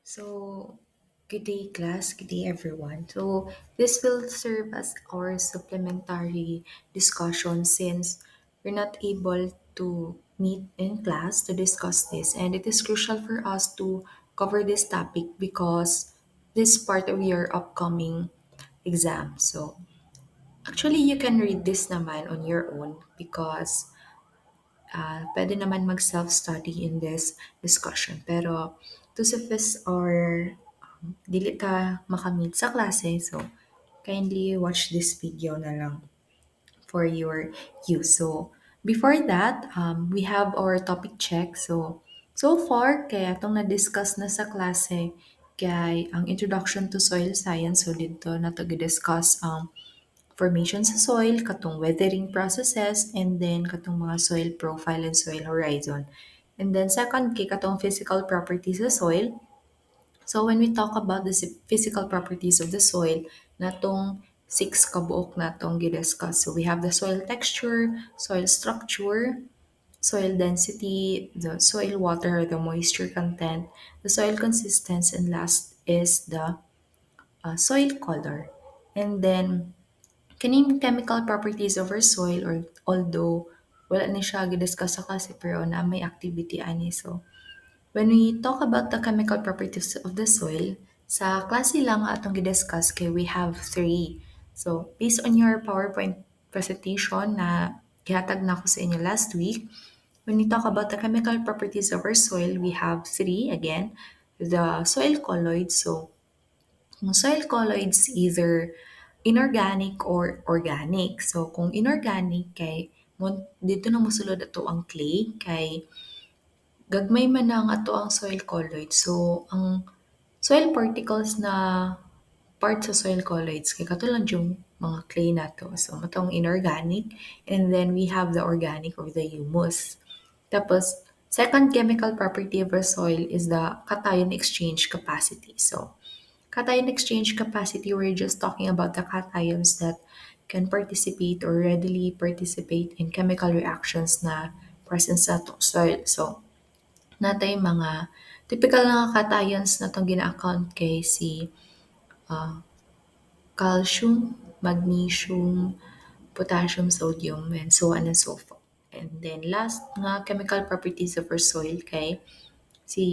So, good day, class. Good day, everyone. So, this will serve as our supplementary discussion since we're not able to meet in class to discuss this, and it is crucial for us to cover this topic because this is part of your upcoming exam. So, actually, you can read this naman on your own because pwede naman mag-self-study in this discussion. Pero to suffice or dili ka makamit sa klase, so kindly watch this video na lang for your use. So before that, we have our topic check. So far, kaya itong na-discuss na sa klase, kay ang Introduction to Soil Science. So dito na discuss ang formation sa soil, katong weathering processes, and then katong mga soil profile and soil horizon. And then second, kay katong physical properties sa soil. So when we talk about the physical properties of the soil, natong six kabuok natong gidiscuss. So we have the soil texture, soil structure, soil density, the soil water or the moisture content, the soil consistency, and last is the soil color. And then kaning chemical properties of our soil or although wala ni siya gidiscuss sa klase pero na may activity ani. So when we talk about the chemical properties of the soil, sa klase lang atong gidiscuss kay we have three. So based on your PowerPoint presentation na gihatag na ko sa inyo last week, when we talk about the chemical properties of our soil, we have three again. The soil colloids. So kung soil colloids either inorganic or organic. So kung inorganic kay dito na mosulod ato ang clay kay gagmay man na ang ato ang soil colloid. So ang soil particles na part sa soil colloids kay katulad yung mga clay nato. So matong inorganic, and then we have the organic or the humus. Tapos second chemical property of our soil is the cation exchange capacity. So cation exchange capacity, we're just talking about the cations that can participate or readily participate in chemical reactions na present sa atong soil. So, natay mga typical nga cations na itong gina-account kay si ah, calcium, magnesium, potassium, sodium, and so on and so forth. And then last nga chemical properties of our soil kay si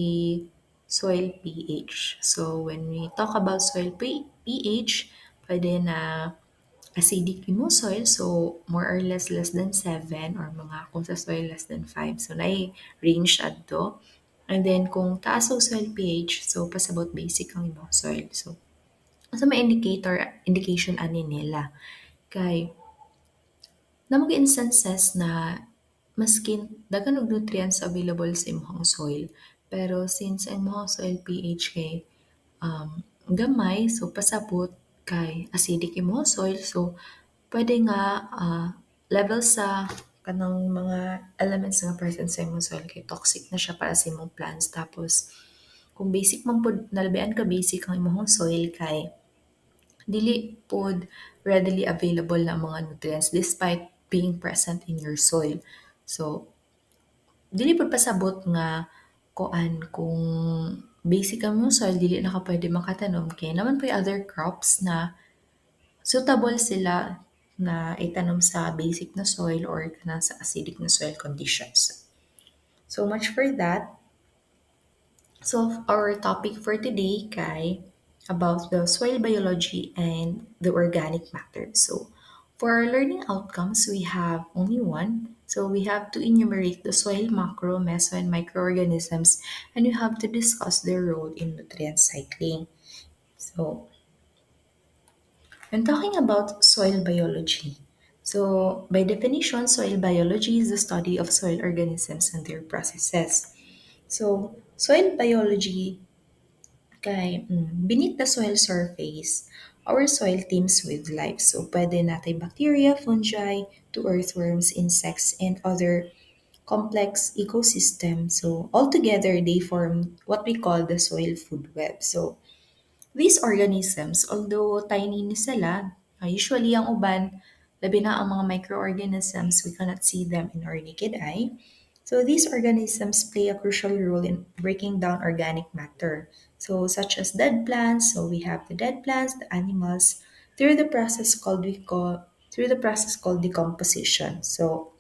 soil pH. So when we talk about soil pH, pwede na acidic mo soil, so more or less than 7 or mga kung sa soil less than 5. So na range adto. And then kung taas ang soil pH, so pasabot basic ang imong soil. So sa may indication ani nila kay na mga instances na maskin daghan og nutrients available sa imong soil, pero since ang imong soil pH kay um, gamay, so pasabot kay acidic imong soil, so pwede nga level sa kanang mga elements nga present sa imong soil kay toxic na siya para sa imong plants. Tapos kung basic man pud nalabian ka basic ang imong soil kay dili pod readily available na mga nutrients despite being present in your soil. So, dili pod pasabot nga kuan kung basic ang imong soil dili na ka pwede makatanom kay naman po other crops na suitable sila na itanom sa basic na soil or kana sa acidic na soil conditions. So much for that. So our topic for today kay about the soil biology and the organic matter. So for our learning outcomes, we have only one. So we have to enumerate the soil macro, meso, and microorganisms, and we have to discuss their role in nutrient cycling. So when talking about soil biology, so by definition, soil biology is the study of soil organisms and their processes. So soil biology kay beneath the soil surface, our soil teems with life. So, pwede natin bacteria, fungi, to earthworms, insects, and other complex ecosystem. So, altogether, they form what we call the soil food web. So, these organisms, although tiny ni sila, usually ang uban, labi na ang mga microorganisms, we cannot see them in our naked eye. So these organisms play a crucial role in breaking down organic matter. So such as dead plants, so we have the dead plants, the animals, through the process called we call through the process called decomposition. So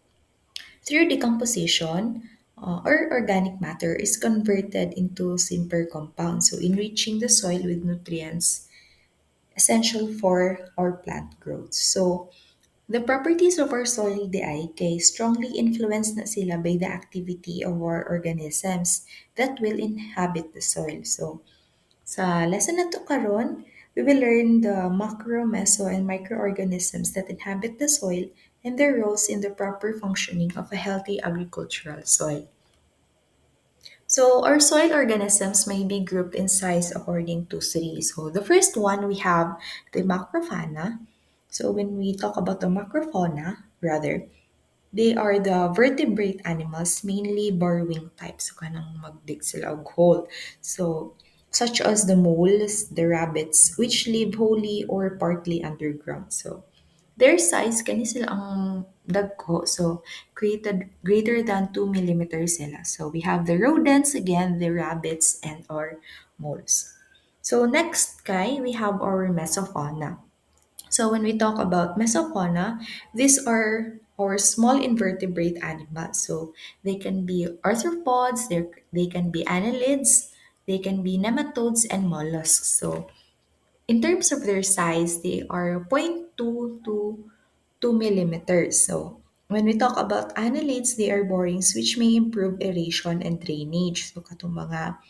through decomposition, our organic matter is converted into simpler compounds, so enriching the soil with nutrients essential for our plant growth. So the properties of our soil di ay kay strongly influenced na sila by the activity of our organisms that will inhabit the soil. So, sa lesson na to karon, we will learn the macro, meso, and microorganisms that inhabit the soil and their roles in the proper functioning of a healthy agricultural soil. So, our soil organisms may be grouped in size according to three. So, the first one we have the macrofauna. So, when we talk about the macrofauna, rather, they are the vertebrate animals, mainly burrowing types. So, kanang magdig sila og hole. So, such as the moles, the rabbits, which live wholly or partly underground. So, their size, kani sila ang dagko. So, created greater than 2 millimeters sila. So, we have the rodents, again, the rabbits, and our moles. So, next kay, we have our mesofauna. So when we talk about mesofauna, these are our small invertebrate animals. So they can be arthropods, they can be annelids, they can be nematodes and mollusks. So in terms of their size, they are zero point 0.2 to 2 millimeters. So when we talk about annelids, they are borings which may improve aeration and drainage. So katong mga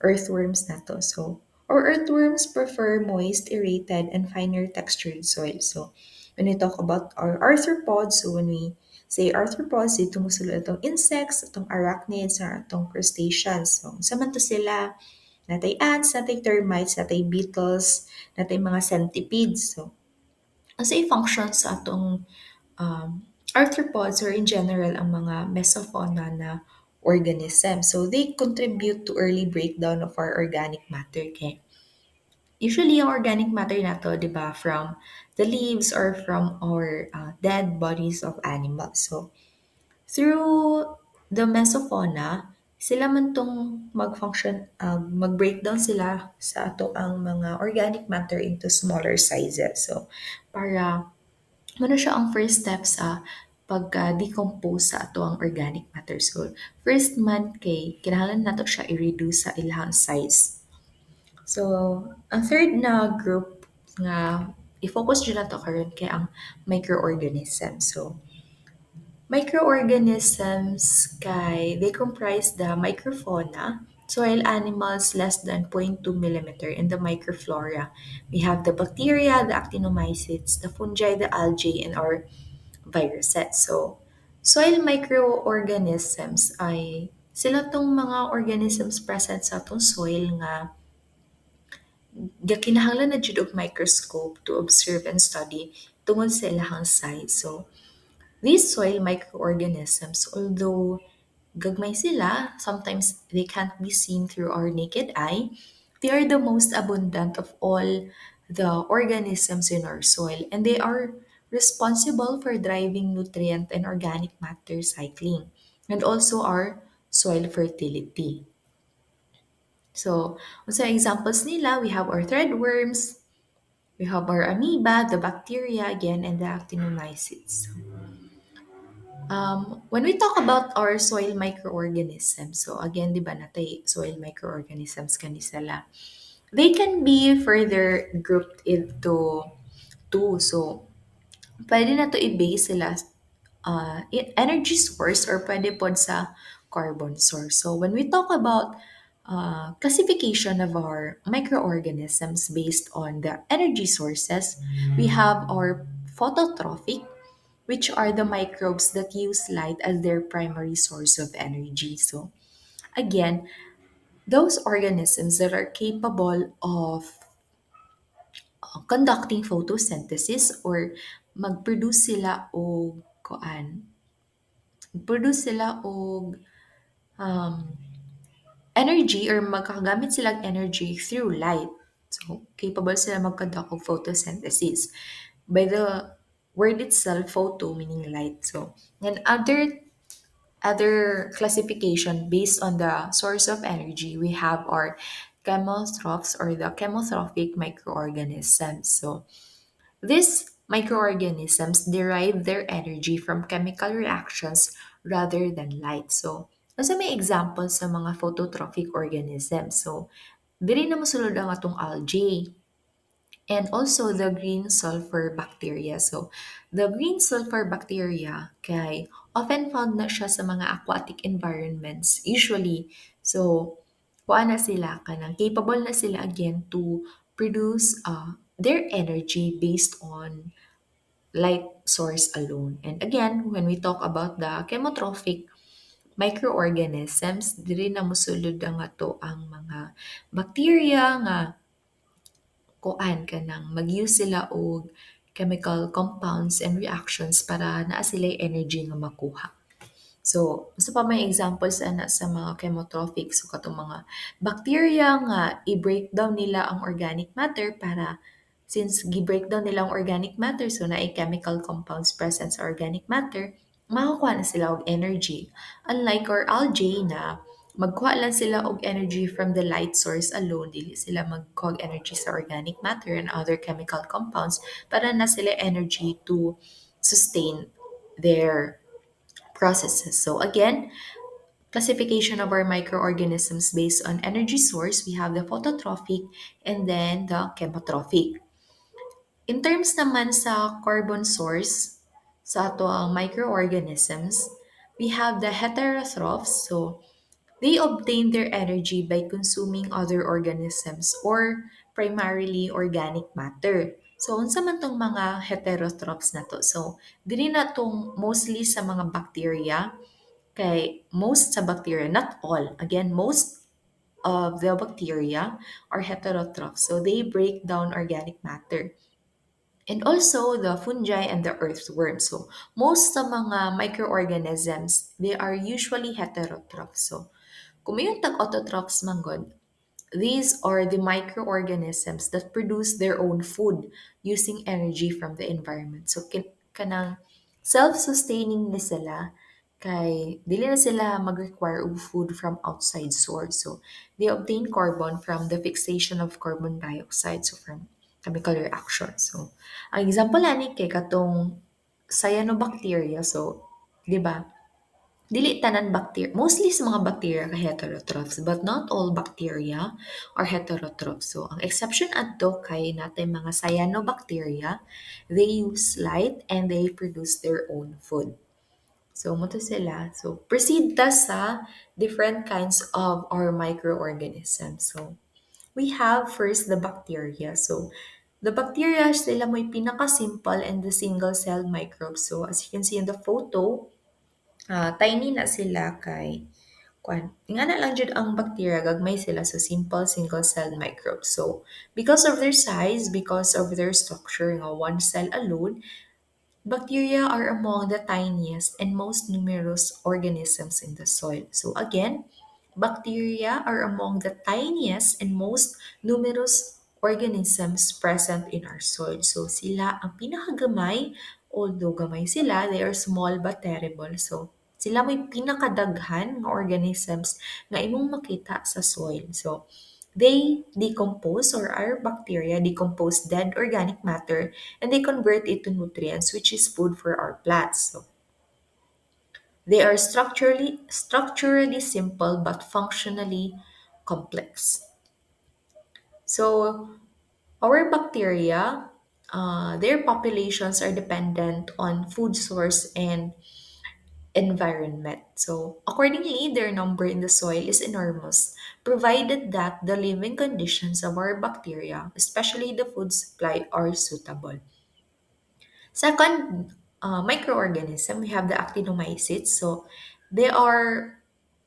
earthworms na to. So, or earthworms prefer moist, aerated, and finer textured soil. So, when we talk about our arthropods, so when we say arthropods, dito mo sila itong insects, itong arachnids, or itong crustaceans. So, saman to sila, natay ants, natay termites, natay beetles, natay mga centipedes. So, as a function sa atong arthropods or in general ang mga mesofauna na organism. So they contribute to early breakdown of our organic matter. Okay? Usually, ang organic matter na to, di ba, from the leaves or from our dead bodies of animals. So, through the mesofauna, sila man tong mag-function, mag-breakdown sila sa ato ang mga organic matter into smaller sizes. So, para ano siya ang first step sa pagka-decompose sa ato ang organic matter. So, first man kay kinahanglan nato siya i-reduce sa ilahang size. So, ang third na group nga i-focus dyan nato karon kay ang microorganisms. So, microorganisms kay they comprise the microfauna, soil animals less than zero point 0.2 millimeter in the microflora. We have the bacteria, the actinomycetes, the fungi, the algae, and our viruses. So, soil microorganisms ay sila tong mga organisms present sa atong soil nga gakinahanglan na jud og microscope to observe and study tungod sa ilahang size. So, these soil microorganisms, although gagmay sila, sometimes they can't be seen through our naked eye, they are the most abundant of all the organisms in our soil, and they are responsible for driving nutrient and organic matter cycling and also our soil fertility. So, sa examples nila, we have our threadworms, we have our amoeba, the bacteria again, and the actinomycetes. When we talk about our soil microorganisms, so again, di ba natay soil microorganisms kanisala, they can be further grouped into two. So, pwede na to i-base sila energy source or pwede pod sa carbon source. So, when we talk about classification of our microorganisms based on the energy sources, we have our phototrophic, which are the microbes that use light as their primary source of energy. So, again, those organisms that are capable of conducting photosynthesis or mag-produce sila og kuan, produce sila og um, energy or magkakagamit sila ng energy through light. So, capable sila mag-conduct of photosynthesis. By the word itself, photo meaning light. So, and other Other classification based on the source of energy, we have our chemotrophs or the chemotrophic microorganisms. So these microorganisms derive their energy from chemical reactions rather than light. So, asa may example sa mga phototrophic organisms. So, dili na mosulod ang atong algae and also the green sulfur bacteria. So, the green sulfur bacteria kay often found na siya sa mga aquatic environments usually. So, kuha na sila kanang capable na sila again to produce their energy based on light source alone. And again, when we talk about the chemotrophic microorganisms, diri na mosulod ang ato ang mga bacteria nga kuan kanang mag-use sila og chemical compounds and reactions para naa sila energy nga makuha. So, gusto pa may examples ana sa mga chemotrophic. So, katong mga bacteria nga i-breakdown nila ang organic matter para since gi-breakdown nila ang organic matter, so na chemical compounds present sa organic matter, makakuha na sila og energy. Unlike our algae na magkuha lang sila og energy from the light source alone, dili sila magkuha og energy sa organic matter and other chemical compounds para na sila energy to sustain their processes. So again, classification of our microorganisms based on energy source, we have the phototrophic and then the chemotrophic. In terms naman sa carbon source sa ato ang microorganisms, we have the heterotrophs. So they obtain their energy by consuming other organisms or primarily organic matter. So, unsa man tong mga heterotrophs na to? So, dili na tong mostly sa mga bacteria, kay most sa bacteria, not all. Again, most of the bacteria are heterotrophs. So, they break down organic matter. And also the fungi and the earthworms. So, most sa mga microorganisms, they are usually heterotrophs. So, kung may tag-autotrophs man god, these are the microorganisms that produce their own food using energy from the environment. So, kanang self-sustaining na sila kay dili na sila mag-require of food from outside source. So, they obtain carbon from the fixation of carbon dioxide, so from chemical reaction. So, ang example ani kay katong cyanobacteria. So, di ba? Dili tanan bacteria, mostly sa mga bacteria ka heterotrophs, but not all bacteria are heterotrophs. So, ang exception adto kay natay mga cyanobacteria, they use light and they produce their own food. So, mo to sila. So, proceed ta sa different kinds of our microorganisms. So, we have first the bacteria. So, the bacteria sila mo'y pinaka-simple and the single-celled microbes. So, as you can see in the photo, tiny na sila kay kwan. Nga na lang jud ang bacteria gagmay sila sa simple single-celled microbes. So, because of their size, because of their structure nga one cell alone, bacteria are among the tiniest and most numerous organisms in the soil. So again, bacteria are among the tiniest and most numerous organisms present in our soil. So sila ang pinakagamay, although gamay sila, they are small but terrible. So sila may pinakadaghan nga organisms nga imong makita sa soil. So they decompose, or our bacteria decompose dead organic matter and they convert it to nutrients, which is food for our plants. So they are structurally simple but functionally complex. So our bacteria, their populations are dependent on food source and environment. So, accordingly, their number in the soil is enormous, provided that the living conditions of our bacteria, especially the food supply, are suitable. Second, microorganism, we have the actinomycetes. So, they are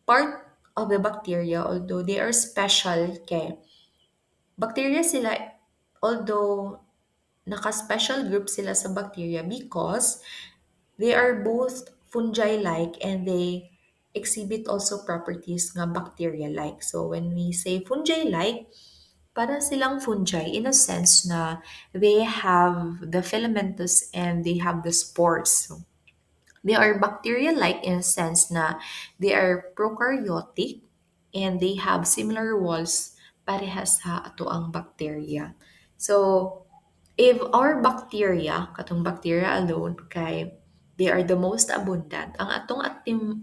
part of the bacteria, although they are special kay bacteria sila, although naka-special group sila sa bacteria because they are both fungi-like and they exhibit also properties nga bacteria-like. So when we say fungi-like, para silang fungi in a sense na they have the filamentous and they have the spores. So, They are bacteria-like in a sense na they are prokaryotic and they have similar walls parehas sa ato ang bacteria. So, if our bacteria, katong bacteria alone, kay they are the most abundant, ang atong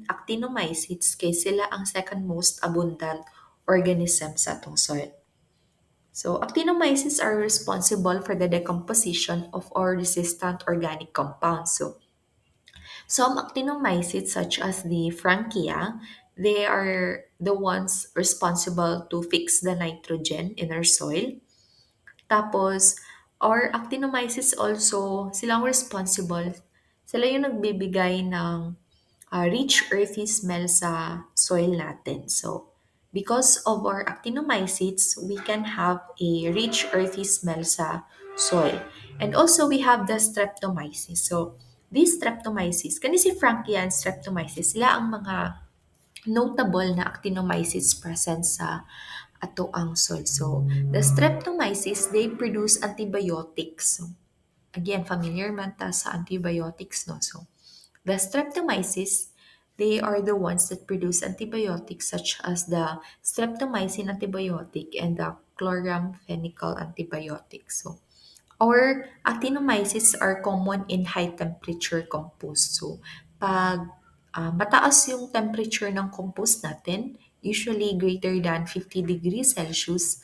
actinomycetes kay sila ang second most abundant organism sa atong soil. So, actinomycetes are responsible for the decomposition of all resistant organic compounds. So, some actinomycetes, such as the Frankia, they are the ones responsible to fix the nitrogen in our soil. Tapos, our actinomycetes also, silang responsible, sila yung nagbibigay ng rich earthy smell sa soil natin. So, because of our actinomycetes, we can have a rich earthy smell sa soil. And also, we have the streptomyces. So, these streptomyces, kani si Frankia and streptomyces, sila ang mga notable na actinomycetes present sa ato ang soil. So, the streptomyces, they produce antibiotics. So, again, familiar man ta sa antibiotics, no? So, the streptomyces, they are the ones that produce antibiotics such as the streptomycin antibiotic and the chloramphenicol antibiotic. So, our actinomyces are common in high temperature compost. So, pag mataas yung temperature ng compost natin, usually greater than 50 degrees Celsius,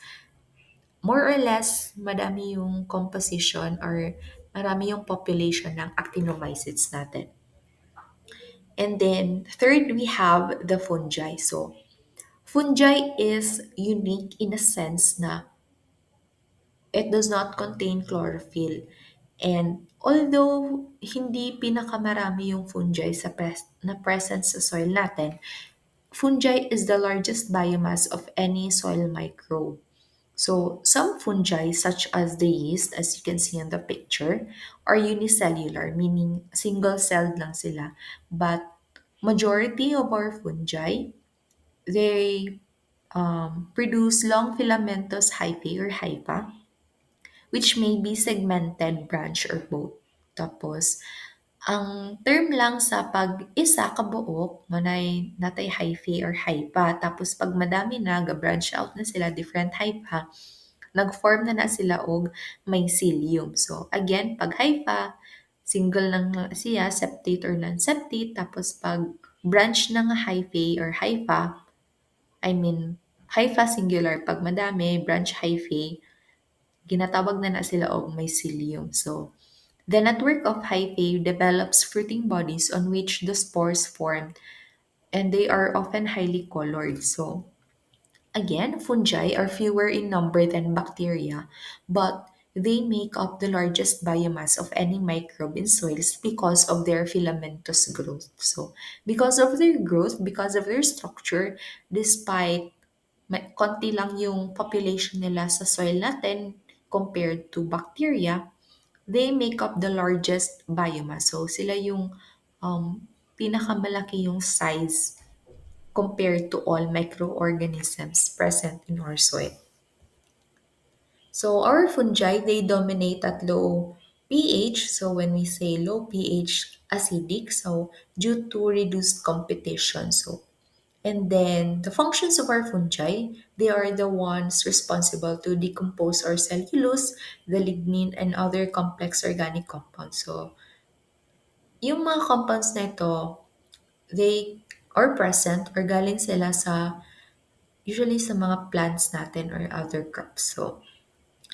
more or less madami yung composition or marami yung population ng actinomycetes natin. And then, third, we have the fungi. So, fungi is unique in a sense na it does not contain chlorophyll. And although hindi pinakamarami yung fungi na present sa soil natin, fungi is the largest biomass of any soil microbe. So some fungi, such as the yeast, as you can see in the picture, are unicellular, meaning single-celled lang sila. But majority of our fungi, they produce long filamentous hyphae or hypha, which may be segmented, branch, or both. Tapos, ang term lang sa pag-isa kabuok, manay natay hyphae or hypha. Tapos pag madami na, ga-branch out na sila, different hypha, nag-form na sila og mycelium. So again, pag hypha, single lang na siya, septate or non-septate. Tapos pag branch ng hyphae or hypha, I mean, hypha singular, pag madami, branch hyphae, ginatawag na sila og mycelium. So, the network of hyphae develops fruiting bodies on which the spores form, and they are often highly colored. So, again, fungi are fewer in number than bacteria, but they make up the largest biomass of any microbe in soils because of their filamentous growth. So, because of their growth, because of their structure, despite konti lang yung population nila sa soil natin compared to bacteria, they make up the largest biomass. So, sila yung pinakamalaki yung size compared to all microorganisms present in our soil. So our fungi, they dominate at low pH. So when we say low pH, acidic, so due to reduced competition. So and then the functions of our fungi, they are the ones responsible to decompose our cellulose, the lignin, and other complex organic compounds. So yung mga compounds na ito, they are present or galing sila sa usually sa mga plants natin or other crops. So,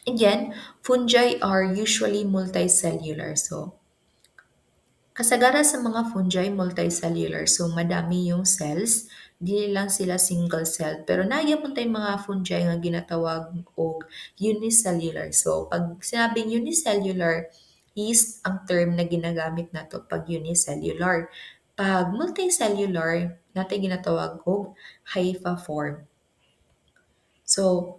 again, fungi are usually multicellular. So, kasagara sa mga fungi, multicellular. So, madami yung cells. Di lang sila single cell. Pero nagyapon tayong mga fungi nga ginatawag og unicellular. So, pag sinabing unicellular, yeast ang term na ginagamit nato pag unicellular. Pag multicellular, natin ginatawag og hypha form. So,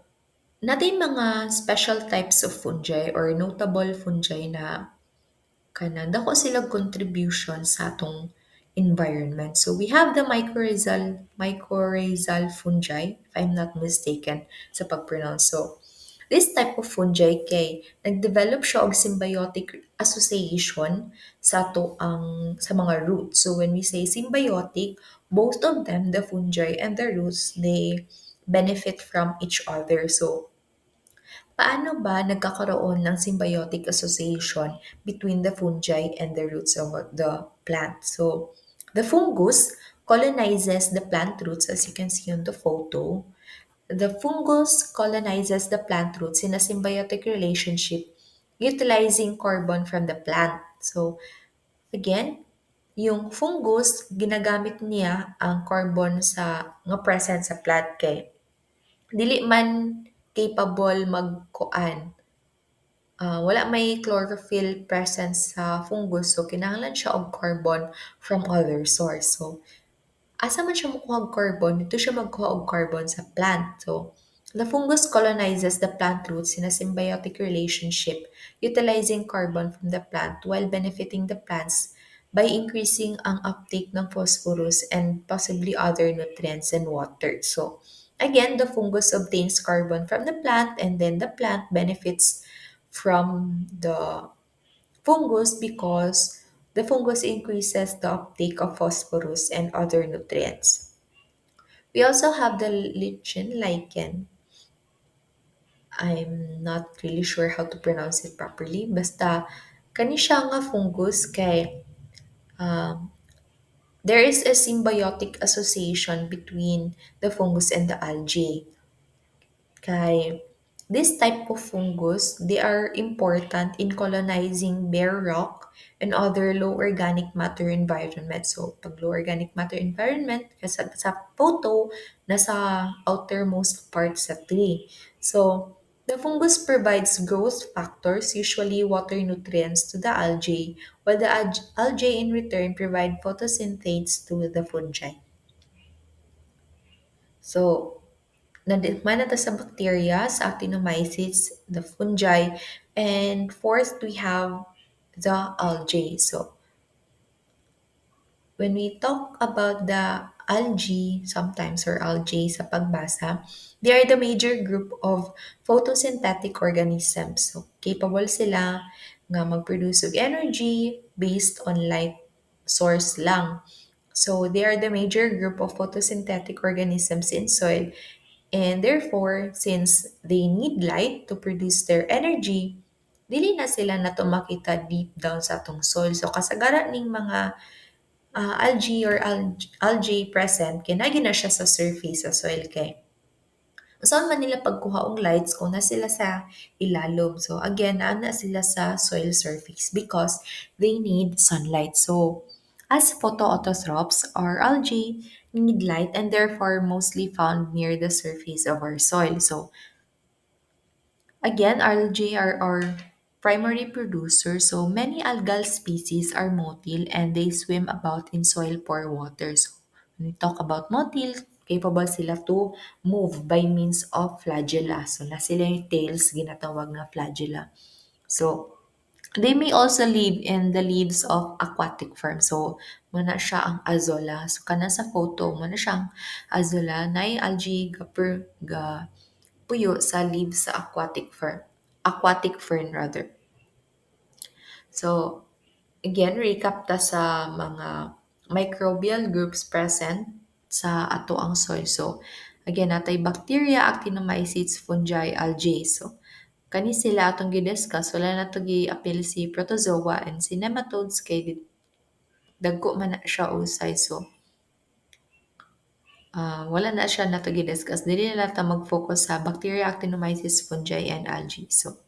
natin mga special types of fungi or notable fungi na kanang dako sila contribution sa atong environment. So we have the mycorrhizal fungi, if I'm not mistaken sa pag-pronounce. So This type of fungi kay nag-develop siya og symbiotic association sa mga roots. So when we say symbiotic, both of them, the fungi and the roots, they benefit from each other. So paano ba nagkakaroon ng symbiotic association between the fungi and the roots of the plant? So, the fungus colonizes the plant roots, as you can see on the photo. The fungus colonizes the plant roots in a symbiotic relationship utilizing carbon from the plant. So, again, yung fungus, ginagamit niya ang carbon nga present sa plant kay dili man capable wala may chlorophyll presence sa fungus, so kinahanglan siya og carbon from other source. So asa man siya makuha og carbon, dito siya magkuha og carbon sa plant. So the fungus colonizes the plant roots in a symbiotic relationship, utilizing carbon from the plant while benefiting the plants by increasing ang uptake ng phosphorus and possibly other nutrients and water. So again, the fungus obtains carbon from the plant and then the plant benefits from the fungus because the fungus increases the uptake of phosphorus and other nutrients. We also have the lichen lichen. I'm not really sure how to pronounce it properly. Basta, kani siya nga fungus kay um, there is a symbiotic association between the fungus and the algae. Kay this type of fungus, they are important in colonizing bare rock and other low organic matter environment. So, pag low organic matter environment, sa photo, nasa outermost part sa tree. So, the fungus provides growth factors, usually water nutrients to the algae, while the algae in return provide photosynthase to the fungi. So, nadikman na sa bacteria, sa actinomycetes, the fungi, and fourth, we have the algae. So, when we talk about the algae, sometimes or algae sa pagbasa, they are the major group of photosynthetic organisms. So, capable sila nga mag-produce of energy based on light source lang. So, they are the major group of photosynthetic organisms in soil. And therefore, since they need light to produce their energy, dili na sila na makita deep down sa atong soil. So kasagaran ning mga algae or algae present, kinagi na siya sa surface sa soil kay. Saan man nila pagkuha og lights kung na sila sa ilalom. So again, na sila sa soil surface because they need sunlight. So as photoautotrophs or algae need light and therefore mostly found near the surface of our soil. So again, algae are our primary producers, so many algal species are motile and they swim about in soil-poor waters. When we talk about motile, capable sila to move by means of flagella. So, na sila yung tails, ginatawag na flagella. So, they may also live in the leaves of aquatic ferns. So, muna siya ang azolla. So, kana sa photo, muna siyang azolla na yung algae puyo sa leaves sa aquatic fern rather. So, again, recap ta sa mga microbial groups present sa ato ang soil. So, again, natay bacteria, actinomycetes, fungi, algae. So, kani sila atong gidiscuss, wala na to gi-appeal si protozoa and si nematodes kay dagko man na siya usay. So, wala na siya na to gi-discuss. Dili na lang ta mag-focus sa bacteria, actinomyces, fungi, and algae. So,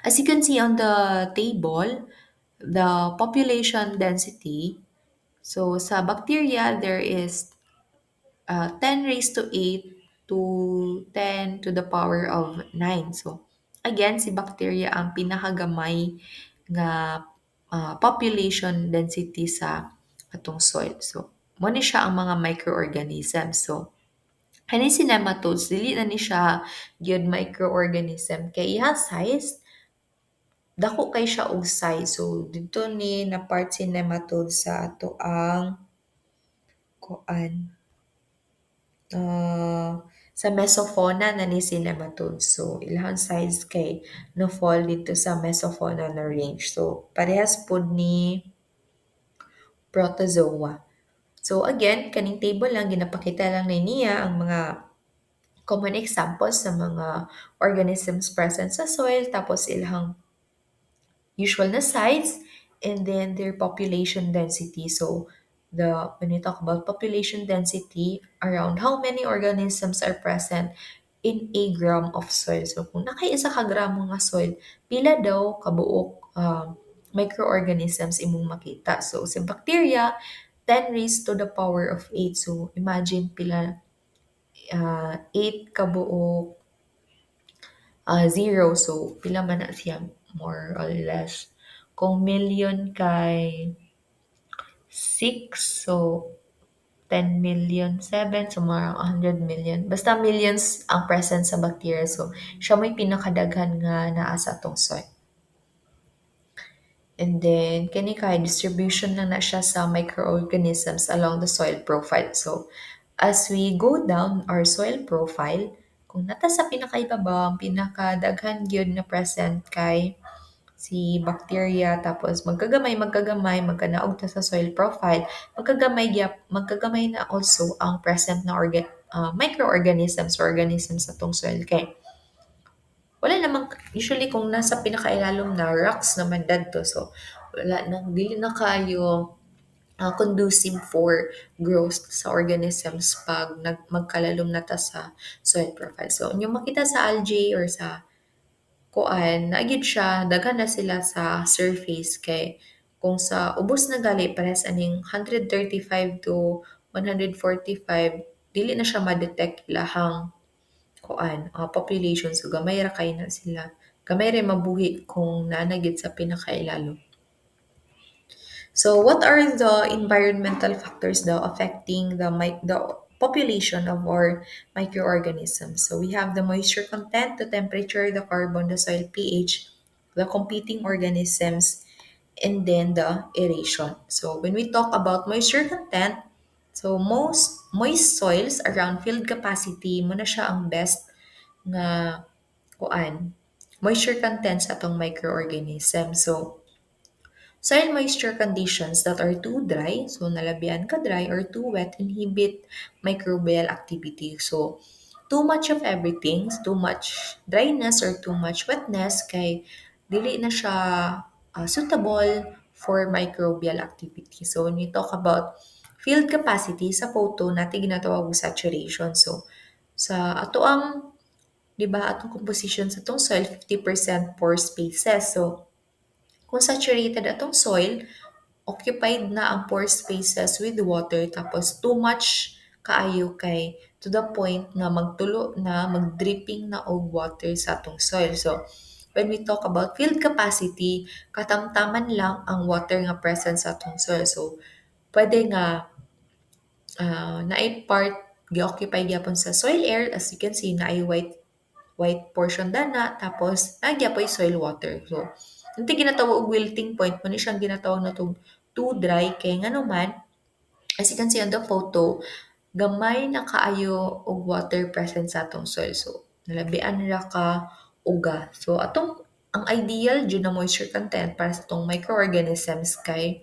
as you can see on the table, the population density, so sa bacteria, there is 10 raised to 8 to 10 to the power of 9. So, again, si bacteria ang pinakagamay nga population density sa atong soil. So, mo ni siya ang mga microorganisms. So, kani si nematodes, dili na ni siya gyud microorganism kay iya size dako kay siya og size. So dito ni na part si nematodes sa ato ang kuan sa mesofauna na ni sila matud. So, ilahang size kay no fall dito sa mesofauna na range. So, parehas po ni protozoa. So, again, kaning table lang, ginapakita lang na niya ang mga common examples sa mga organisms present sa soil, tapos ilahang usual na size, and then their population density. So, when we talk about population density, around how many organisms are present in a gram of soil. So, kung nakaisa ka gramo nga soil, pila daw kabuok microorganisms imong makita. So, sa bacteria, 10 raised to the power of 8. So, imagine pila 8 kabuok zero. So, pila man na siya, more or less. Kung million kay 6, so 10 million, 7, so mga 100 million. Basta millions ang presence sa bacteria. So, siya may pinakadaghan nga naa sa atong soil. And then, kani kay distribution na siya sa microorganisms along the soil profile. So, as we go down our soil profile, kung nata sa pinakaibabaw, ang pinakadaghan gyud na present kay si bacteria, tapos magkagamay magkanaog ta sa soil profile, magkagamay na also ang present na microorganisms or organisms sa tong soil kay wala namang usually kung nasa pinakailalom na rocks naman dadto, so wala nang dili na kayo conducive for growth sa organisms pag magkalalom na ta sa soil profile. So, yung makita sa algae or sa kuan, naagid siya, daghan na sila sa surface kay kung sa ubos na gali pares aning 135 to 145, dili na siya ma-detect lahang kuan population. So gamay ra kay na sila. Gamay ra mabuhi kung naanagid sa pinakailalo. So, what are the environmental factors though affecting the population of our microorganisms? So, we have the moisture content, the temperature, the carbon, the soil pH, the competing organisms, and then the aeration. So, when we talk about moisture content, so most moist soils around field capacity mo na siya ang best nga kuan moisture content sa atong microorganism. So, soil moisture conditions that are too dry, so nalabian ka dry, or too wet inhibit microbial activity. So, too much of everything, too much dryness or too much wetness, kay dili na siya suitable for microbial activity. So, when we talk about field capacity, sa photo natin ginatawag og saturation. So, sa ato ang, di ba, atong composition sa itong soil, 50% pore spaces. So, kung saturated atong soil, occupied na ang pore spaces with water, tapos too much kaayo kay to the point na magtulo na, mag-dripping na og water sa atong soil. So, when we talk about field capacity, katamtaman lang ang water nga present sa atong soil. So, pwede nga naay part gi-occupy gyapon sa soil air, as you can see naay white portion dana, tapos nagyapoy soil water. So, hindi ginatawag og wilting point, mo ni siyang ginatawag na too dry, kay nga naman, as you can see on the photo, gamay na kaayo og water present sa atong soil. So, nalabian ra ka uga. So, ang ideal dyan na moisture content para sa itong microorganisms kay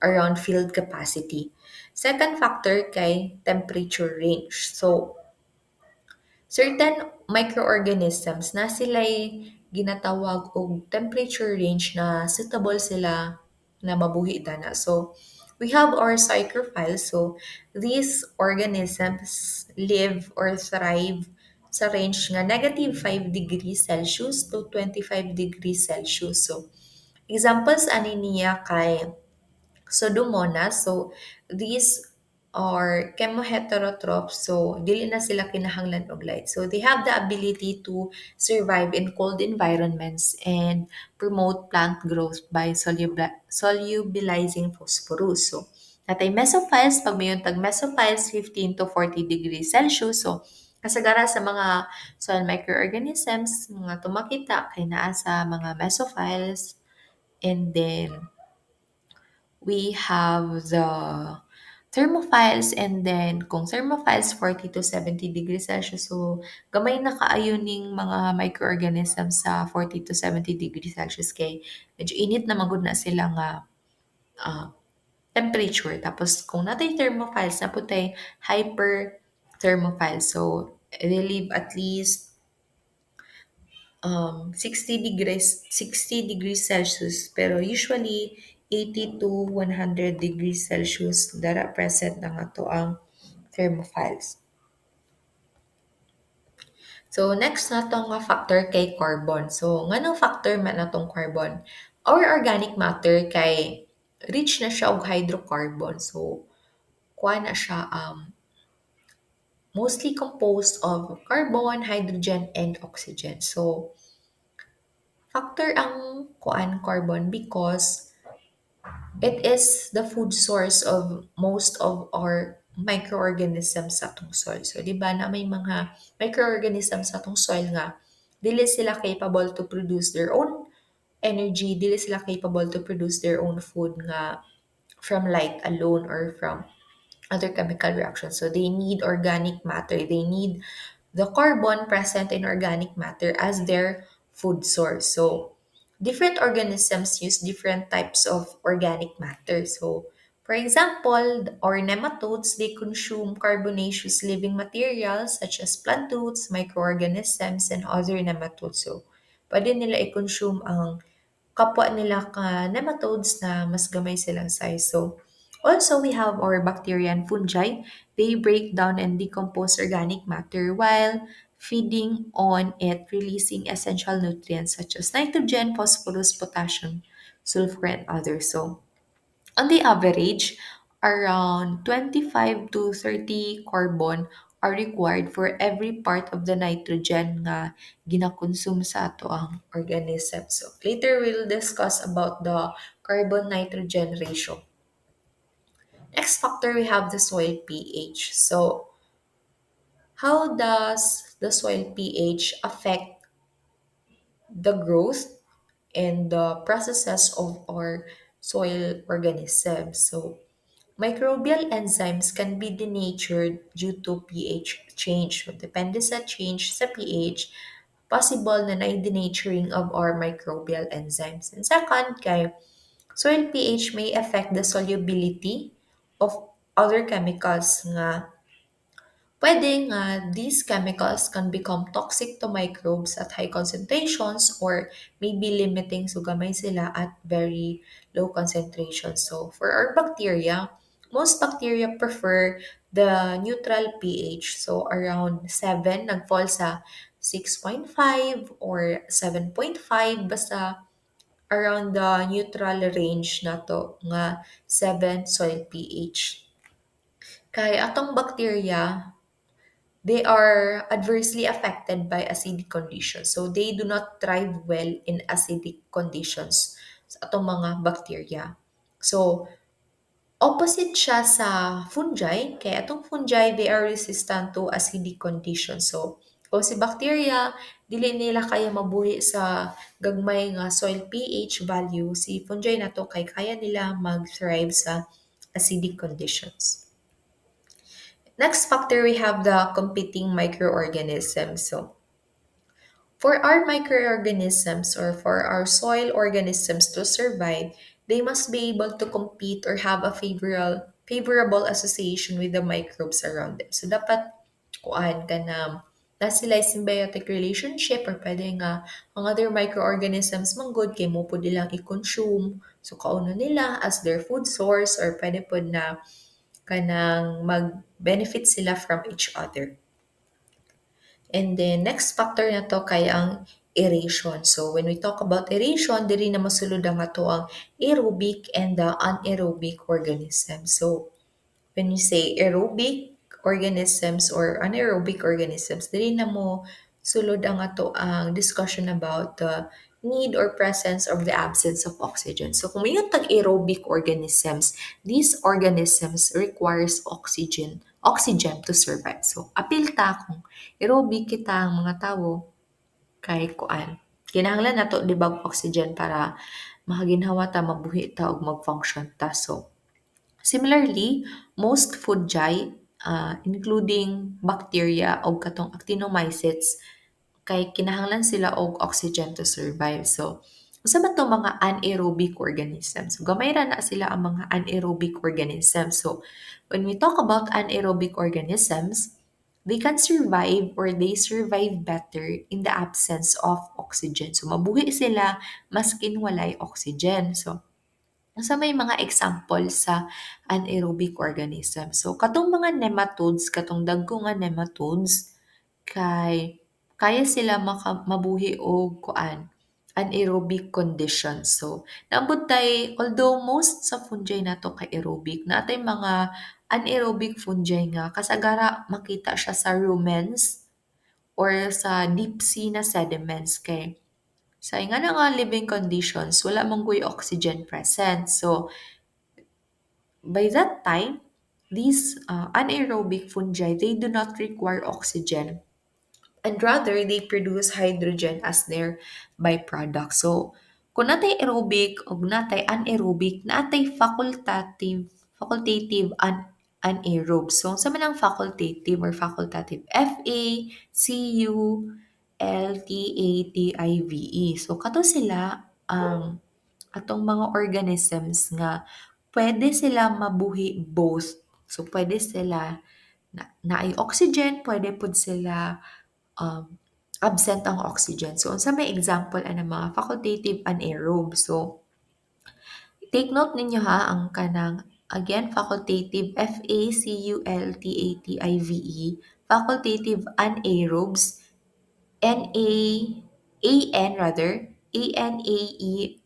around field capacity. Second factor kay temperature range. So, certain microorganisms na sila'y ginatawag og temperature range na suitable sila na mabuhi dana. So, we have our psychrophiles. So, these organisms live or thrive sa range nga negative 5 degrees Celsius to 25 degrees Celsius. So, examples ani niya kay Pseudomonas. So, these are chemoheterotrophs. So, dili na sila kinahanglan og light. So, they have the ability to survive in cold environments and promote plant growth by solubilizing phosphorus. So, natay mesophiles, pag mayon tag mesophiles, 15 to 40 degrees Celsius. So, kasagara sa mga soil microorganisms, mga tumakita, kay naa sa mga mesophiles, and then we have the thermophiles, and then kung thermophiles 40 to 70 degrees Celsius, so gamay na kaayo ning mga microorganisms sa 40 to 70 degrees Celsius kay medyo init na magud na sila nga ah, temperature. Tapos kung natay thermophiles na putay hyperthermophiles. So they live at least 60 degrees Celsius, pero usually 80 to 100 degrees Celsius dara present na nga to ang thermophiles. So next na to nga factor kay carbon. So nganong factor man na tong carbon? Our organic matter kay rich na siya og hydrocarbon. So kuha na siya mostly composed of carbon, hydrogen, and oxygen. So factor ang kuan carbon because it is the food source of most of our microorganisms sa atong soil. So, di ba na may mga microorganisms sa atong soil nga, dili sila capable to produce their own energy, dili sila capable to produce their own food nga from light alone or from other chemical reactions. So, they need organic matter. They need the carbon present in organic matter as their food source. So, different organisms use different types of organic matter. So, for example, our nematodes, they consume carbonaceous living materials such as plant roots, microorganisms, and other nematodes. So, pwede nila i-consume ang kapwa nila ka nematodes na mas gamay silang size. So, also we have our bacteria and fungi. They break down and decompose organic matter while feeding on it, releasing essential nutrients such as nitrogen, phosphorus, potassium, sulfur, and others. So, on the average, around 25 to 30 carbon are required for every part of the nitrogen nga ginakonsume sa ato ang organism. So later we'll discuss about the carbon-nitrogen ratio. Next factor, we have the soil pH. So how does the soil pH affect the growth and the processes of our soil organisms? So microbial enzymes can be denatured due to pH change. So, depende sa change sa pH, possible na denaturing of our microbial enzymes. And second, kay soil pH may affect the solubility of other chemicals nga pwede nga these chemicals can become toxic to microbes at high concentrations or maybe limiting so gamay sila at very low concentrations. So for our bacteria, most bacteria prefer the neutral pH. So around 7, nagfall sa 6.5 or 7.5, basta around the neutral range na to nga 7 soil pH. Kaya atong bacteria, they are adversely affected by acidic conditions. So they do not thrive well in acidic conditions sa atong mga bacteria. So opposite siya sa fungi, kaya atong fungi, they are resistant to acidic conditions. So kung si bacteria, dili nila kaya mabuhi sa gagmay nga soil pH value, si fungi na to kay kaya nila mag-thrive sa acidic conditions. Next factor, we have the competing microorganisms. So, for our microorganisms or for our soil organisms to survive, they must be able to compete or have a favorable association with the microbes around them. So, dapat kuan ka na sila symbiotic relationship or pwede nga ang other microorganisms manggod kay mo po nilang i-consume. So, kauno nila as their food source or pwede po na kanang mag-benefit sila from each other. And then, next factor na to kay ang aeration. So, when we talk about aeration, diri na masulod ang ato ang aerobic and the anaerobic organisms. So, when you say aerobic organisms or anaerobic organisms, dili na mo sulod ang ato ang discussion about the need or presence or the absence of oxygen. So kung mayroon tag aerobic organisms, these organisms requires oxygen to survive. So apil ta kung aerobic kita ang mga tawo kay kuan. Kinahanglan nato libag oxygen para makaginhawa ta, mabuhi ta ug mag-function ta. So Similarly, most fungi, including bacteria o katong actinomycetes, kay kinahanglan sila og oxygen to survive. So, usa man tong mga anaerobic organisms. So, gamay ra na sila ang mga anaerobic organisms. So, when we talk about anaerobic organisms, they can survive or they survive better in the absence of oxygen. So, mabuhi sila maskin walay oxygen. So, sa may mga example sa anaerobic organism. So, katong mga nematodes, katong dagko nga nematodes, kay kaya sila mabuhi og kuan anaerobic conditions. So, naabot tay although most sa fungi nato kay aerobic, natay mga anaerobic fungi nga kasagara makita siya sa rumens or sa deep sea na sediments kay sa nga na nga living conditions wala mong oxygen present. So, by that time, these anaerobic fungi, they do not require oxygen and rather they produce hydrogen as their byproduct. So, kung natay aerobic o natay anaerobic, natay facultative anaerobe. So, sa man ang facultative or facultative? Facultative. So, kato sila ang atong mga organisms nga pwede sila mabuhi both. So, pwede sila na ay oxygen, pwede po sila um, absent ang oxygen. So, unsa may example ana mga facultative anaerobe. So, take note ninyo ha ang kanang again facultative Facultative facultative anaerobes N rather Anaerobes.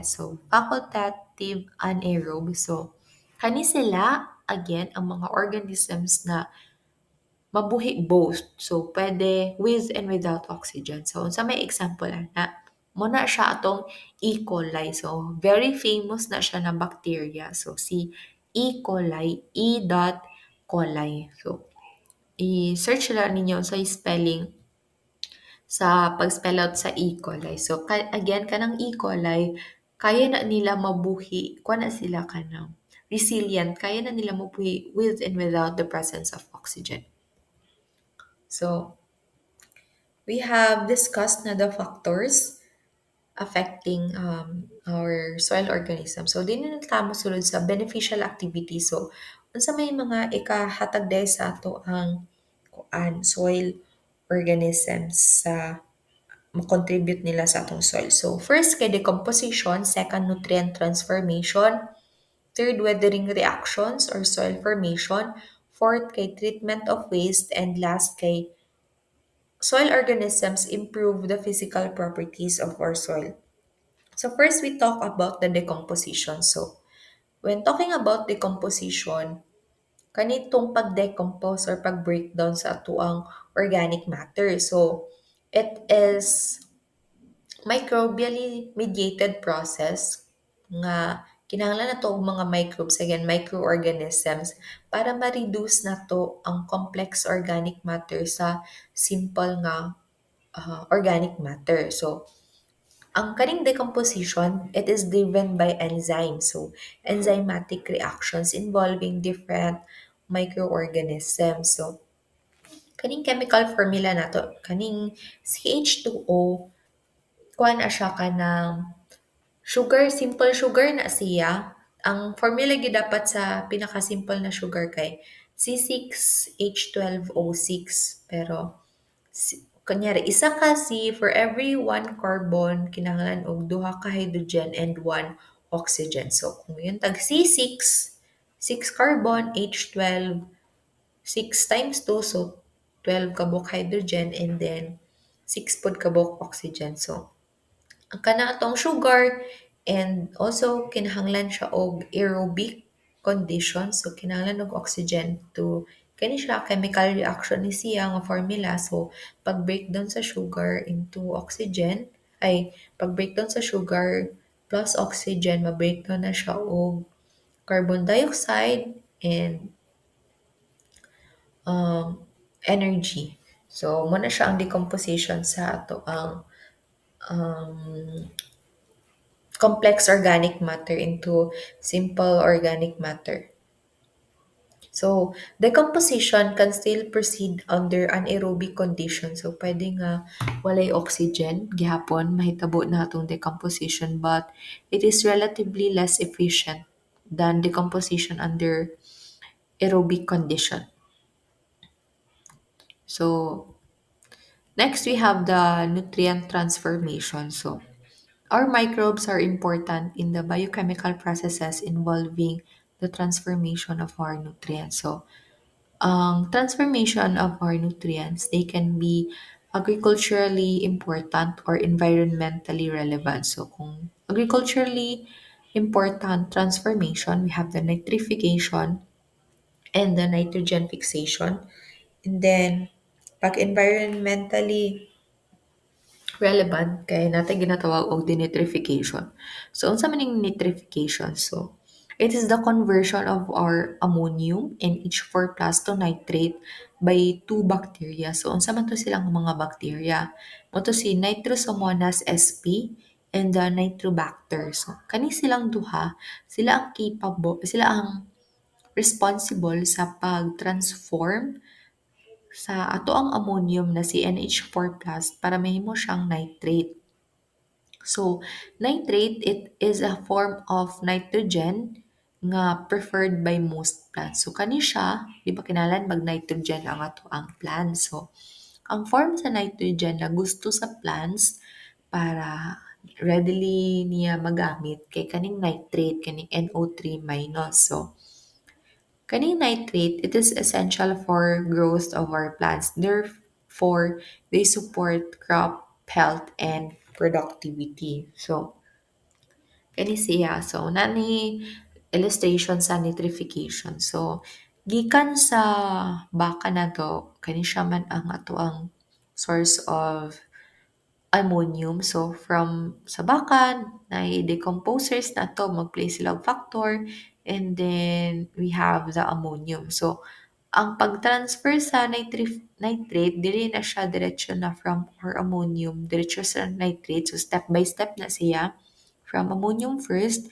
So, facultative anaerobe. So, kani sila again ang mga organisms na mabuhi both. So, pwede with and without oxygen. So, sa may example na, muna siya atong E. coli. So, very famous na siya na bacteria. So, si E. coli, E. coli. So, i-search lang ninyo sa spelling sa pag-spell out sa E. coli. So, again, kanang E. coli, kaya na nila mabuhi, kuha na sila kanang resilient, kaya na nila mabuhi with and without the presence of oxygen. So, we have discussed na the factors affecting our soil organism. So, din na tamo sulod sa beneficial activity. So, unsa may mga ikahatag dahil sa ato ang soil organisms sa makontribute nila sa atong soil. So, first kay decomposition, second nutrient transformation, third weathering reactions or soil formation, fourth kay treatment of waste, and last kay soil organisms improve the physical properties of our soil. So first we talk about the decomposition. So when talking about decomposition, kanitong pag-decompose or pag-breakdown sa atuang organic matter. So it is microbially mediated process nga kinahanglan na to og mga microbes, again microorganisms, para ma-reduce na to ang complex organic matter sa simple nga organic matter. So, ang kaning decomposition, it is driven by enzymes. So, enzymatic reactions involving different microorganisms. So, kaning chemical formula nato, kaning CH2O, kuha na siya ka ng sugar, simple sugar na siya. Ang formula gyud dapat sa pinaka-simple na sugar kay C6H12O6. Pero kunyari, isa ka C, for every one carbon, kinahanglan og duha ka hydrogen and one oxygen. So, kung yun tag C6, 6 carbon, H12, 6 times 2, so 12 kabok hydrogen, and then 6 pod kabok oxygen. So, ang kana atong sugar and also kinahanglan siya og aerobic conditions, so kinahanglan og oxygen to kani siya chemical reaction ni siya nga formula. So pag breakdown sa sugar into oxygen ay pag breakdown sa sugar plus oxygen ma-breakdown na siya og carbon dioxide and energy. So muna siya ang decomposition sa ato ang um, complex organic matter into simple organic matter. So, decomposition can still proceed under anaerobic conditions. So, pwede nga walay oxygen, gihapon, mahitabo na itong decomposition, but it is relatively less efficient than decomposition under aerobic condition. So, next we have the nutrient transformation. So, our microbes are important in the biochemical processes involving the transformation of our nutrients. So, ang transformation of our nutrients, they can be agriculturally important or environmentally relevant. So kung agriculturally important transformation, we have the nitrification and the nitrogen fixation. And then, pag environmentally relevant kay natin ginatawag og denitrification. So, unsa man yung nitrification? So, it is the conversion of our ammonium NH4 plus to nitrate by two bacteria. So, unsa man to silang mga bacteria? Mo to si Nitrosomonas sp and the Nitrobacter. So, kani silang duha, sila ang capable, sila ang responsible sa pag-transform sa ato ang ammonium na si NH4 plus para mahimo siyang nitrate. So, nitrate, it is a form of nitrogen nga preferred by most plants. So, kani siya, di ba kinalan mag-nitrogen ang ato ang plants. So, ang form sa nitrogen na gusto sa plants para readily niya magamit kay kaning nitrate, kaning NO3 minus. So, kaning nitrate, it is essential for growth of our plants. Therefore, they support crop health and productivity. So, kani siya. So, nani illustration sa nitrification. So, gikan sa baka na to, kani siya man ang ato ang source of ammonium. So, from sa baka, na decomposers na to, mag-play sila og factor, and then we have the ammonium. So, ang pag-transfer sa nitrate, dili na siya diretso na from or ammonium, diretso sa nitrate. So, step by step na siya. From ammonium first,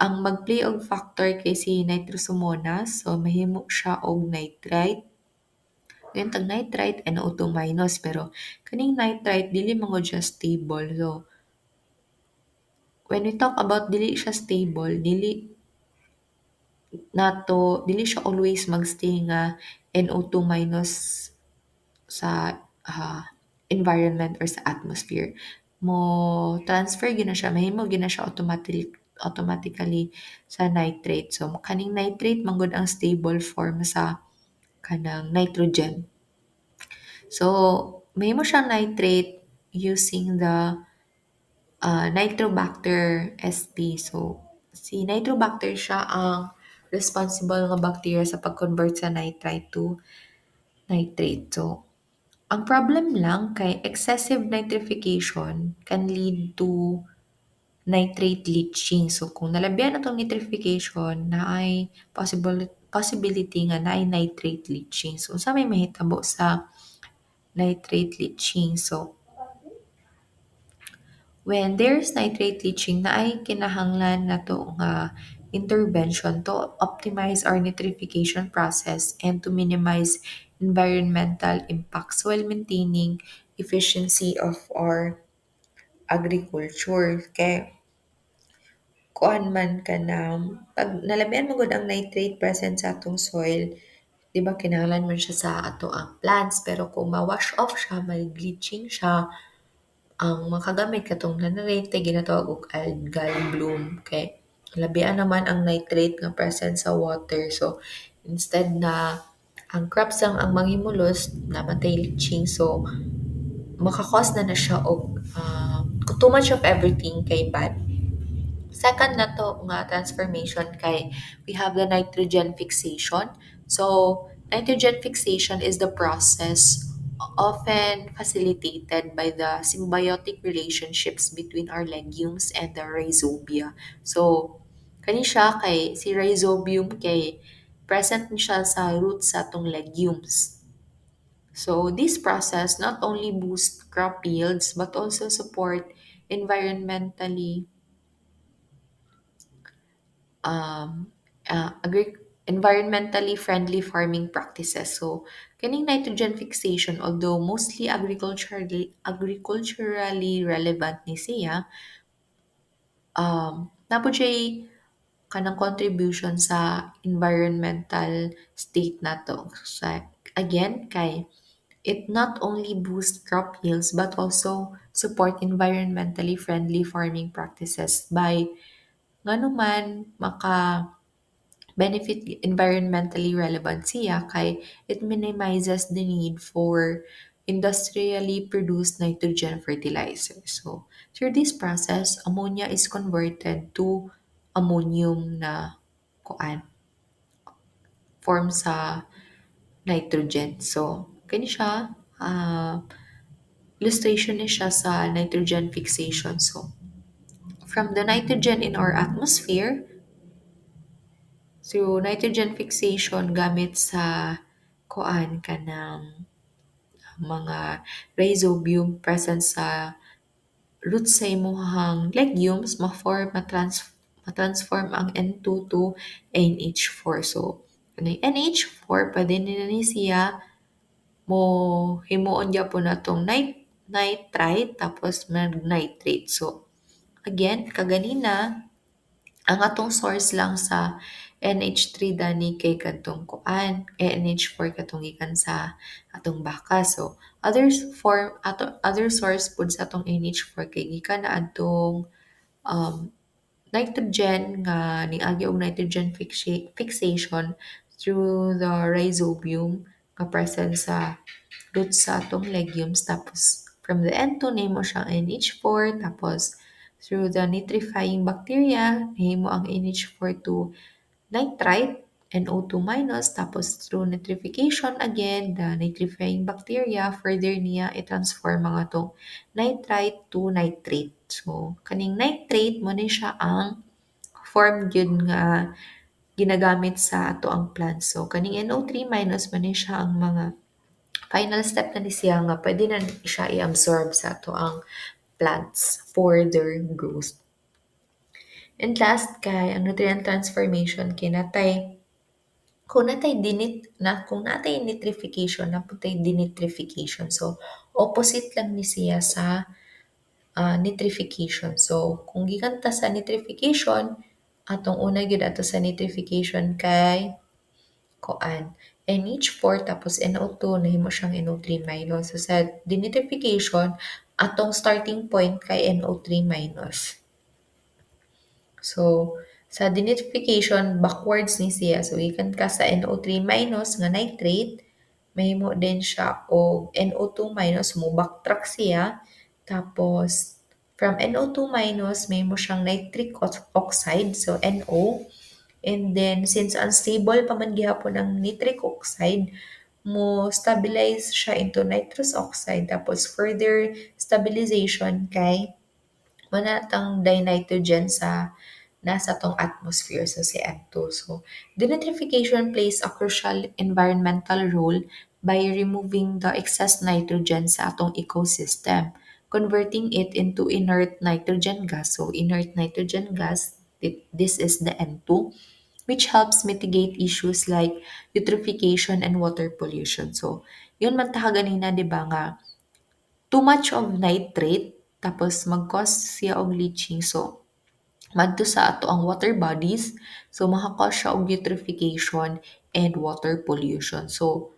ang mag-play og factor kay si nitrosomonas. So, mahimo siya og nitrite. Then, tag nitrite, NO2 minus. Pero, kaning nitrite, dili mga just stable. So, when we talk about dili siya stable, dili siya always magstay nga NO2 minus sa environment or sa atmosphere. Mo transfer gina siya, mahimo gina siya automatically sa nitrate. So kaning nitrate manggod ang stable form sa kanang nitrogen. So mahimo siyang nitrate using the Nitrobacter sp. So si Nitrobacter siya ang responsible nga bacteria sa pag-convert sa nitrite to nitrate. So ang problem lang kay excessive nitrification can lead to nitrate leaching. So kung nalabihan na itong nitrification, na ay possibility nga na ay nitrate leaching. So sa may mahitabo sa nitrate leaching. So when there's nitrate leaching, na ay kinahanglan na to nga intervention to optimize our nitrification process and to minimize environmental impacts while maintaining efficiency of our agriculture. Kay kuan man ka na, pag nalabihan mo gud ang nitrate present sa atong soil, di ba kinahanglan man siya sa ato ang plants, pero kung ma-wash off siya, may bleaching siya, ang makagamit katong nanarete ginatawag og algal bloom. Kay labian naman ang nitrate nga present sa water. So instead na ang crops lang ang manghimulos, namatay leaching. So makakos na siya og too much of everything kay bad. Second na to nga transformation kay we have the nitrogen fixation. So, nitrogen fixation is the process often facilitated by the symbiotic relationships between our legumes and the rhizobia. So, kani siya kay si rhizobium kay present ni siya sa roots sa atong legumes. So, this process not only boosts crop yields but also support environmentally um, environmentally friendly farming practices. So, kaning nitrogen fixation, although mostly agriculturally relevant ni siya, napo siya kanang contribution sa environmental state nato. So, again, kay it not only boosts crop yields but also support environmentally friendly farming practices by nganuman maka benefit environmentally relevant siya kay it minimizes the need for industrially produced nitrogen fertilizer. So, through this process, ammonia is converted to ammonium na kuan form sa nitrogen. So, kani siya illustration ni siya sa nitrogen fixation. So, from the nitrogen in our atmosphere, through nitrogen fixation gamit sa kuan kanang mga rhizobium present sa roots sa imuhang legumes ma-transform ang N2 to NH4. So, ano yung NH4 pwede nila ni siya mo himuon gyapon natong nitrite tapos mag-nitrate. So, again, kaganina, ang atong source lang sa NH3 dani kay kadtong kuan, NH4 katong gikan sa atong baka. So, other source pud sa atong NH4 kay gikan na adtong um, nitrogen nga niagi og nitrogen fixation through the rhizobium nga present sa roots sa atong legumes. Tapos, from the N2, nahimo siyang NH4. Tapos, through the nitrifying bacteria, nahimo ang NH4 to nitrite, NO2 minus. Tapos, through nitrification again, the nitrifying bacteria, further niya, i-transform mga itong nitrite to nitrate. So, kaning nitrate, mo ni siya ang form yun nga ginagamit sa ato ang plants. So, kaning NO3 minus man ni siya ang mga final step na ni siya nga pwede na siya i-absorb sa ato ang plants for their growth. And last kay ang nutrient transformation kay natay kung natay nitrification na putay denitrification. So opposite lang ni siya sa nitrification. So kung gikan ta sa nitrification atong una gyud ato sa nitrification kay kuan NH4 tapos NO2 nahimo siyang NO3 minus. So sa denitrification atong starting point kay NO3 minus. So sa denitrification backwards ni siya. So ikan ka sa NO3 minus nga nitrate mahimo din siya og NO2 minus mo backtrack siya tapos from NO2 minus mahimo siyang nitric oxide so NO. And then, since unstable pa man gihapon ang nitric oxide, mo stabilize siya into nitrous oxide. Tapos, further stabilization kay manatang dinitrogen sa nasa tong atmosphere, so si N2. So, denitrification plays a crucial environmental role by removing the excess nitrogen sa atong ecosystem, converting it into inert nitrogen gas. So, inert nitrogen gas, this is the N2, which helps mitigate issues like eutrophication and water pollution. So, yun man ta ganina, di ba nga, too much of nitrate, tapos mag-cause siya og leaching. So, madto sa ato ang water bodies, so maka-cause siya og eutrophication and water pollution. So,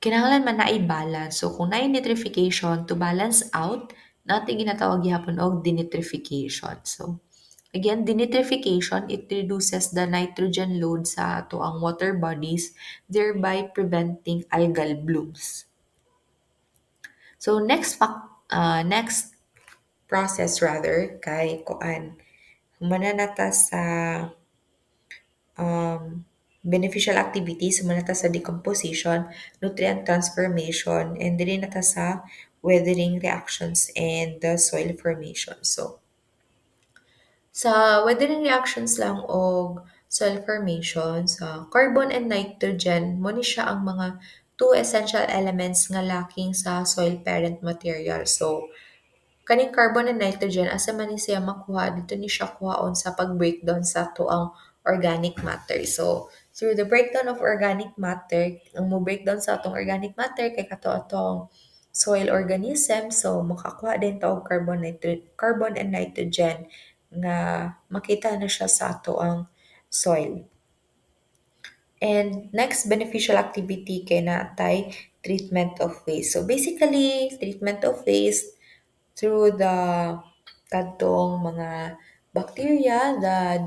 kinahanglan man na i-balance. So, kung na nitrification, to balance out, natin ginatawag gihapon og denitrification. So, again, denitrification, it reduces the nitrogen load sa ato ang water bodies, thereby preventing algal blooms. So, next process rather, kay kuan, humana nata sa beneficial activities, humana nata sa decomposition, nutrient transformation, and dili nata sa weathering reactions and the soil formation. So, sa weathering reactions lang og soil formation, sa carbon and nitrogen, mo ni siya ang mga two essential elements nga lacking sa soil parent material. So, Kaning carbon and nitrogen asa man ni siya makuha dito ni siya kuhaon sa pag-breakdown sa tuang organic matter. So through the breakdown of organic matter, ang mo breakdown sa atong organic matter kay kato atong soil organism, so makakuha din ta og carbon and nitrogen nga makita na siya sa ato ang soil. And next beneficial activity kay natay treatment of waste. So basically, treatment of waste through the kadtong mga bacteria, the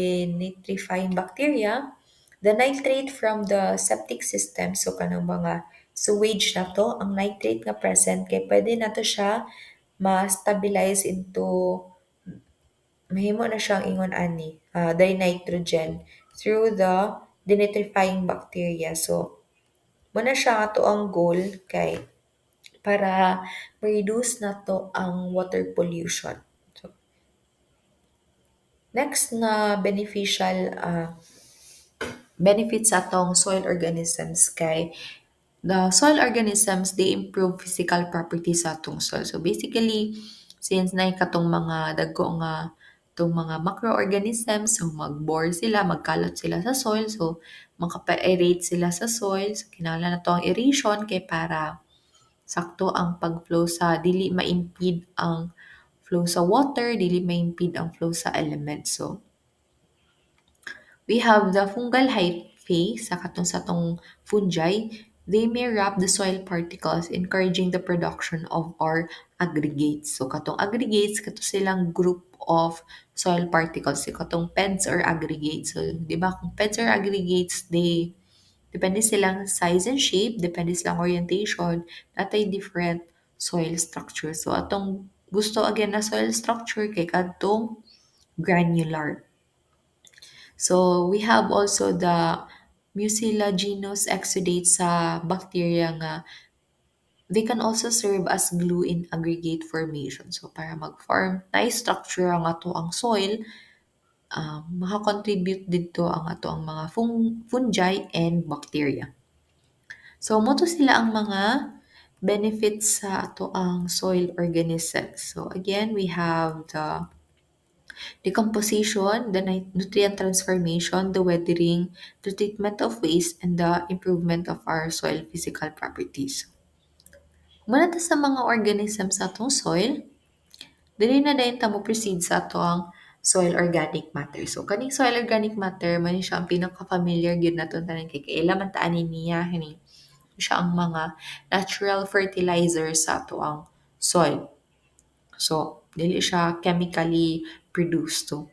denitrifying bacteria, the nitrate from the septic system, so kanang mga sewage na to, ang nitrate nga present kay pwede na to siya ma-stabilize into mahimo na siyang ingon ani dinitrogen through the denitrifying bacteria. So muna siya ato ang goal kay para ma-reduce na to ang water pollution. So, next na beneficial benefits sa atong soil organisms kay the soil organisms they improve physical properties sa atong soil. So basically since na katong mga dagko nga tong mga macroorganisms, so mag-bore sila, magkalat sila sa soil, so makapa-aerate sila sa soil. So kinahanglan na to ang aeration kay para sakto ang pag-flow sa dili ma-impede ang flow sa water, dili ma-impede ang flow sa elements. So we have the fungal hyphae sa katong sa tong fungi. They may wrap the soil particles, encouraging the production of our aggregates. So katong aggregates, kato silang group of soil particles. So katong PEDs or aggregates. So di ba kung PEDs or aggregates, they depende silang size and shape, depende silang orientation, natay different soil structure. So atong gusto again na soil structure kay kadtong granular. So we have also the mucilaginous exudates sa bacteria nga they can also serve as glue in aggregate formation. So para mag-form nice structure ang ato ang soil, makakontribute dito ang ato ang mga fungi and bacteria. So moto sila ang mga benefits sa ato ang soil organisms. So again, we have the decomposition, the nutrient transformation, the weathering, the treatment of waste, and the improvement of our soil physical properties. Muna ta sa mga organisms sa atong soil, dili na dayon ta mo proceed sa atong soil organic matter. So kaning soil organic matter man siya ang pinaka-familiar gyud naton tanan kay kaila man ta ani niya kini siya ang mga natural fertilizer sa ato ang soil. So dili siya chemically produced. So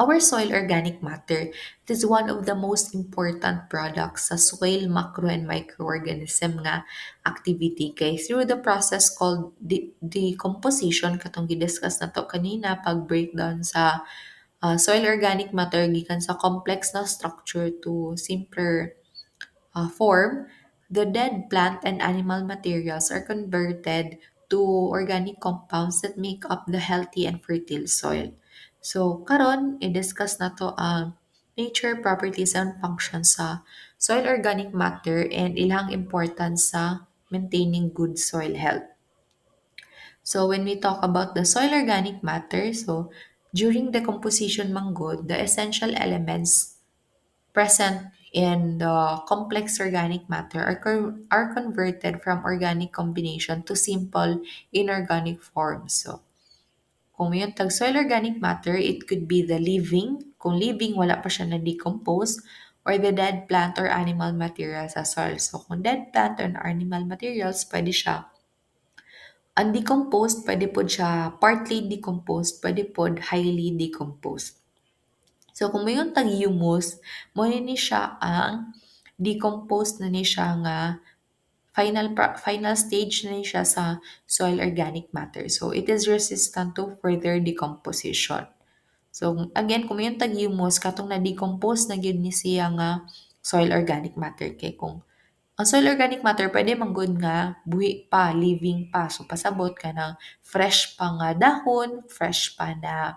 our soil organic matter, it is one of the most important products sa soil macro and microorganism nga activity kay through the process called decomposition katong gidiscuss na to kanina pag breakdown sa soil organic matter gikan sa complex na structure to simpler form, the dead plant and animal materials are converted to organic compounds that make up the healthy and fertile soil. So, karon i-discuss na to ang nature, properties, and functions sa soil organic matter and ilang importance sa maintaining good soil health. So, when we talk about the soil organic matter, so during decomposition manggod, the essential elements present in the complex organic matter are converted from organic combination to simple inorganic forms. So, kung yung tag soil organic matter, it could be the living, kung living, wala pa siya na-decompose, or the dead plant or animal materials sa soil. So, kung dead plant or animal materials, pwede siya undecomposed, pwede po siya partly decomposed, pwede po highly decomposed. So, kung mayon tag humus, mo ni siya ang decomposed na ni siya nga final stage na ni siya sa soil organic matter. So, it is resistant to further decomposition. So, again, kung mayon tag humus, katong na-decompose na gyud ni siya nga soil organic matter. Kay kung ang soil organic matter, pwede manggod nga buhi pa, living pa. So, pasabot ka ng fresh pa nga dahon, fresh pa na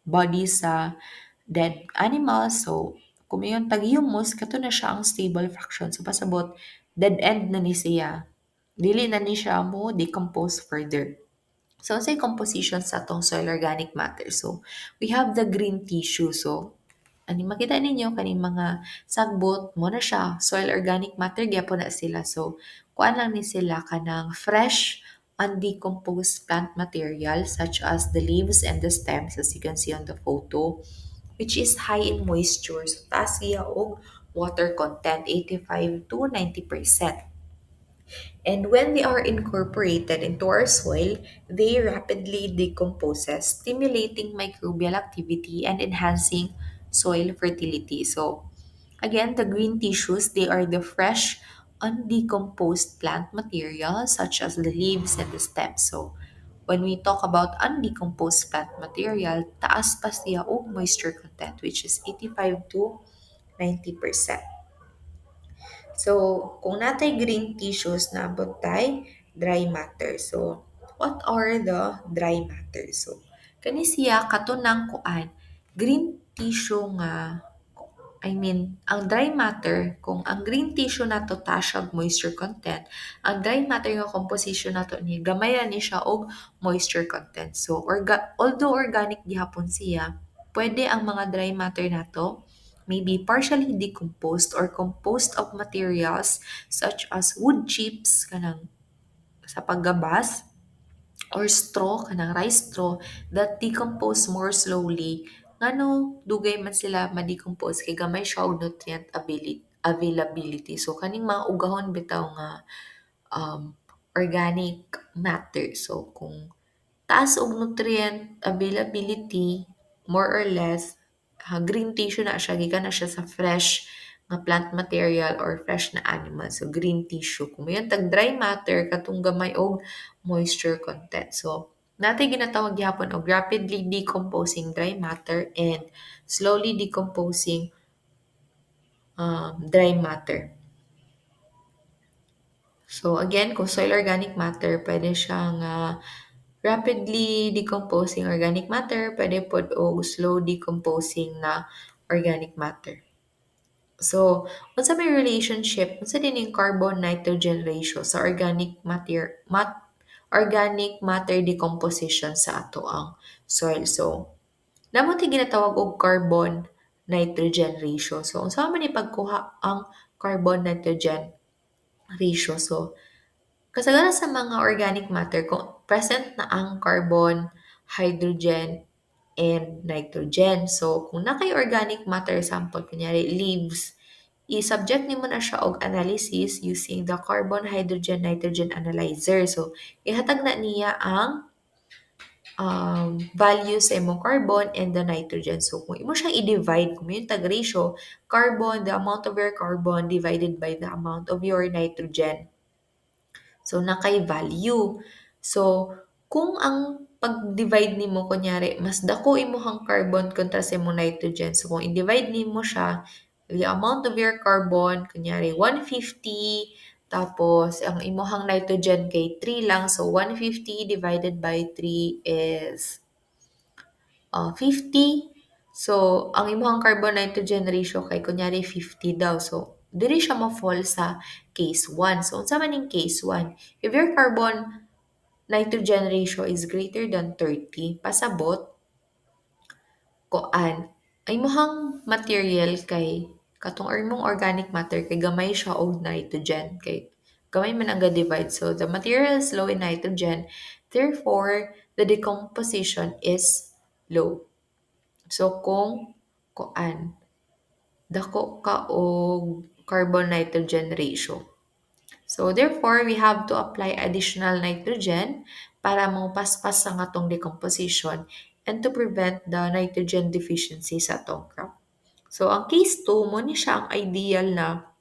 body sa dead animals. So, kung yung tag-humus, kato na siya ang stable fraction. So, pasabot, dead end na ni siya. dili na ni siya mo decompose further. So, say composition sa tong soil organic matter. So, we have the green tissue. So, ani makita ninyo kaning mga sagbot mo na siya soil organic matter gyapon na sila. So, kuan lang ni sila kanang fresh undecomposed plant material such as the leaves and the stems as you can see on the photo, which is high in moisture. So, taas siya og water content 85 to 90%. And when they are incorporated into our soil, they rapidly decompose, stimulating microbial activity and enhancing soil fertility. So, again, the green tissues, they are the fresh, undecomposed plant material such as the leaves and the stems. So, when we talk about undecomposed plant material, taas pa siya og moisture content, which is 85 to 90%. So, kung natay green tissues na tay dry matter. So, what are the dry matter? So, kani siya katunang kuan green tissue nga ang dry matter, kung ang green tissue na to tasyag moisture content, ang dry matter nga composition na to ni gamay ra ni siya og moisture content. So, although organic gihapon siya, pwede ang mga dry matter na to may be partially decomposed or composed of materials such as wood chips kanang sa paggabas or straw kanang rice straw that decompose more slowly ngano dugay man sila ma-decompose kay gamay siya og nutrient availability. So kaning mga ugahon bitaw nga organic matter. So kung taas og nutrient availability, more or less, green tissue na siya, gikan na siya sa fresh nga plant material or fresh na animal. So, green tissue. Kung mayon tag dry matter, katong gamay og moisture content. So, natin ginatawag gihapon og rapidly decomposing dry matter and slowly decomposing dry matter. So again, kung soil organic matter, pwede siyang rapidly decomposing organic matter, pwede pod o slow decomposing na organic matter. So, unsa may relationship, unsa din yung carbon nitrogen ratio sa organic matter decomposition sa ato ang soil. So, namo ti ginatawag og carbon nitrogen ratio. So, unsa man ni pagkuha ang carbon nitrogen ratio? So, kasagaran sa mga organic matter, kung present na ang carbon, hydrogen, and nitrogen. So, kung nakay organic matter sample, kunyari leaves, i-subject nimo na siya og analysis using the carbon, hydrogen, nitrogen analyzer. So, ihatag na niya ang value sa imong carbon and the nitrogen. So, kung imo siyang i-divide, kung yung tag ratio, carbon, the amount of your carbon divided by the amount of your nitrogen. So, nakay value. So, kung ang pag-divide nimo kunyari, mas dako imuhang carbon kontra sa imong nitrogen. So, kung i-divide nimo siya, the amount of your carbon, kunyari 150, tapos ang imuhang nitrogen kay 3 lang. So, 150 divided by 3 is 50. So, ang imuhang carbon nitrogen ratio kay kunyari 50 daw. So, dili siya ma-fall sa case 1. So, unsa man ning case 1? If your carbon nitrogen ratio is greater than 30, pasabot, kuan, ay imong material kay katong imong organic matter kay gamay siya og nitrogen kay gamay man ang divide. So, the material is low in nitrogen, therefore, the decomposition is low. So, kung kuan, dako ka og carbon nitrogen ratio. So, therefore, we have to apply additional nitrogen para paspas ang atong decomposition and to prevent the nitrogen deficiency sa atong crop. So, ang case 2 mo ni siya ang ideal na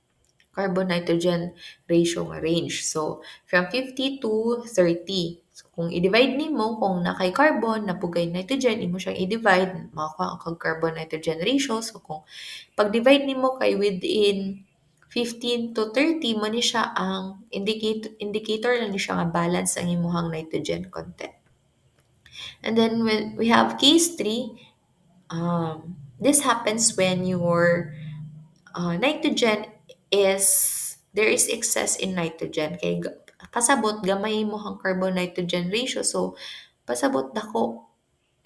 carbon nitrogen ratio nga range. So, from 50 to 30. So, kung i-divide nimo kung nakay carbon, napugay nitrogen, imo siyang i-divide, makakuha ang carbon nitrogen ratio. So, kung pag-divide nimo kay within 15 to 30, mo ni siya ang indicator na ni siya nga balance ang imuhang nitrogen content. And then when we have case 3, this happens when your nitrogen is there is excess in nitrogen kay pasabot gamay imong carbon nitrogen ratio. So pasabot dako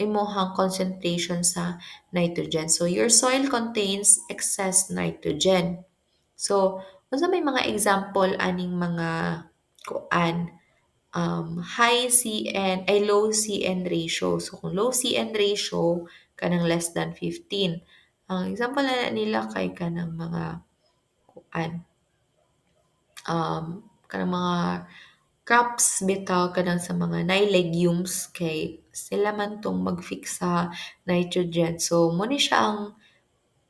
imong concentration sa nitrogen. So your soil contains excess nitrogen. So unsa may mga example aning mga kuan high CN ay low CN ratio. So kung low CN ratio kanang less than 15. Ang example na nila kay kanang mga kuan kanang mga crops bitaw kanang sa mga legumes kay sila man tong mag-fix sa nitrogen. So mo ni siya ang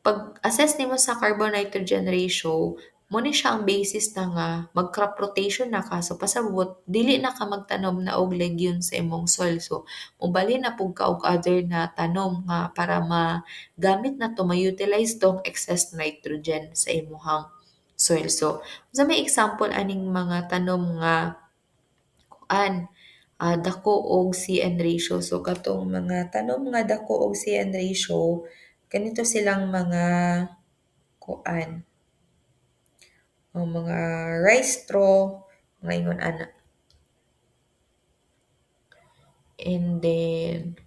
pag-assess nimo sa carbon nitrogen ratio, mo ni siya ang basis na nga mag-crop rotation na ka. So pasabot dili na ka magtanom na og legumes sa imong soil. So mobali na pug ka og other na tanom nga para magamit na to ma-utilize tong excess nitrogen sa imong soil. So sa may example aning mga tanom nga kuan dako og CN ratio. So katong mga tanom nga dako og CN ratio, ganito silang mga kuan o mga rice straw, mga ingon ana. And then,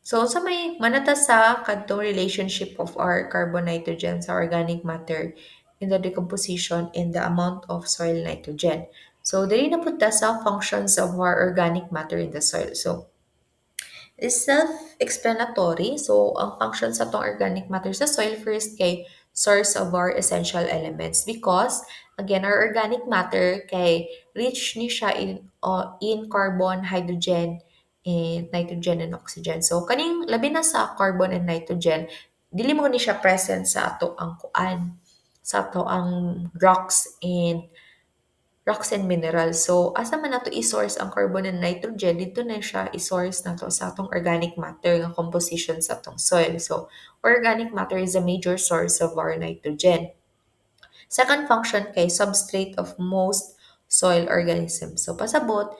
so sa may manata sa kadtong relationship of our carbon nitrogen sa organic matter in the decomposition in the amount of soil nitrogen. So diri na pud ta sa functions of our organic matter in the soil. So is self-explanatory. So, ang function sa tong organic matter sa soil first kay source of our essential elements because again our organic matter kay rich ni siya in carbon, hydrogen, and nitrogen and oxygen. So kaning labi na sa carbon and nitrogen, dili mo ni siya present sa ato ang kuan, sa ato ang rocks and minerals. So, asa man nato i-source ang carbon and nitrogen, dito na siya i-source nato sa atong organic matter nga composition sa atong soil. So, organic matter is a major source of our nitrogen. Second function kay substrate of most soil organisms. So, pasabot,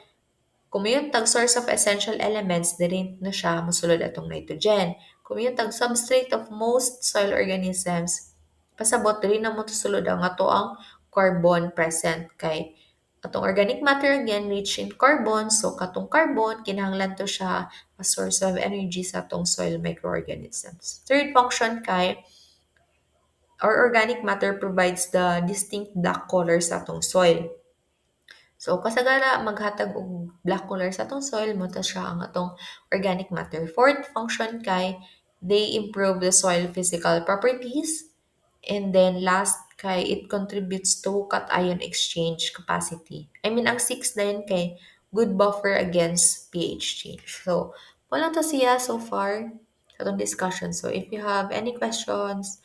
kung yung tag source of essential elements, dili na siya mosulod atong nitrogen. Kung yung tag substrate of most soil organisms, pasabot dili na mo sulod ang ato ang carbon present kay atong organic matter again rich in carbon. So katong carbon kinahanglan to siya a source of energy sa atong soil microorganisms. Third function kay our organic matter provides the distinct black color sa atong soil. So, kasagara maghatag og black color sa atong soil mo ta siya ang atong organic matter. Fourth function kay they improve the soil physical properties. And then last kay it contributes to cation exchange capacity. I mean, ang sixth din kay good buffer against pH change. So, wala to siya so far sa atong discussion. So, if you have any questions,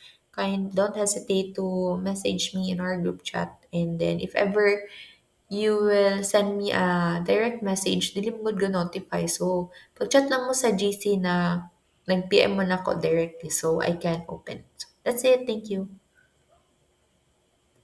don't hesitate to message me in our group chat. And then, if ever you will send me a direct message, dili mo gud notify. So, pag-chat lang mo sa GC na nag-PM mo na ako directly so I can open it. So, that's it. Thank you.